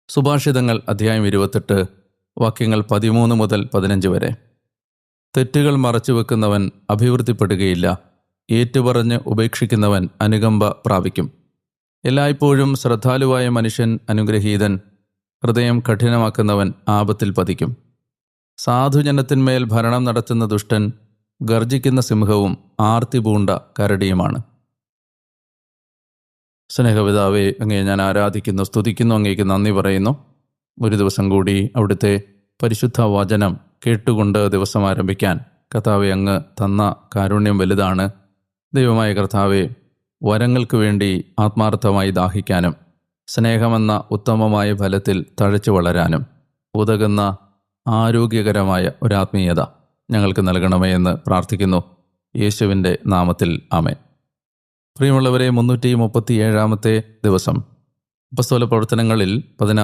സുഭാഷിതങ്ങൾ അധ്യായം 28 വാക്യങ്ങൾ 13 മുതൽ 15 വരെ. തെറ്റുകൾ മറച്ചുവെക്കുന്നവൻ അഭിവൃദ്ധിപ്പെടുകയില്ല, ഏറ്റുപറഞ്ഞ് ഉപേക്ഷിക്കുന്നവൻ അനുകമ്പ പ്രാപിക്കും. എല്ലായ്പ്പോഴും ശ്രദ്ധാലുവായ മനുഷ്യൻ അനുഗ്രഹീതൻ, ഹൃദയം കഠിനമാക്കുന്നവൻ ആപത്തിൽ പതിക്കും. സാധുജനത്തിന്മേൽ ഭരണം നടത്തുന്ന ദുഷ്ടൻ ഗർജിക്കുന്ന സിംഹവും ആർത്തി പൂണ്ട കരടിയുമാണ്. സ്നേഹപിതാവേ, അങ്ങയെ ഞാൻ ആരാധിക്കുന്നു, സ്തുതിക്കുന്നു, അങ്ങേക്ക് നന്ദി പറയുന്നു. ഒരു ദിവസം കൂടി അവിടുത്തെ പരിശുദ്ധ വചനം കേട്ടുകൊണ്ട് ദിവസം ആരംഭിക്കാൻ കർത്താവെ അങ്ങ് തന്ന കാരുണ്യം വലുതാണ്. ദൈവമായ കർത്താവെ, വരങ്ങൾക്ക് വേണ്ടി ആത്മാർത്ഥമായി ദാഹിക്കാനും സ്നേഹമെന്ന ഉത്തമമായ ഫലത്തിൽ തഴച്ചു വളരാനും ഉതകുന്ന ആരോഗ്യകരമായ ഒരാത്മീയത ഞങ്ങൾക്ക് നൽകണമേ എന്ന് പ്രാർത്ഥിക്കുന്നു. യേശുവിൻ്റെ നാമത്തിൽ ആമേൻ. പ്രിയമുള്ളവരെ, 337 ദിവസം അപ്പോസ്തല പ്രവർത്തനങ്ങളിൽ 16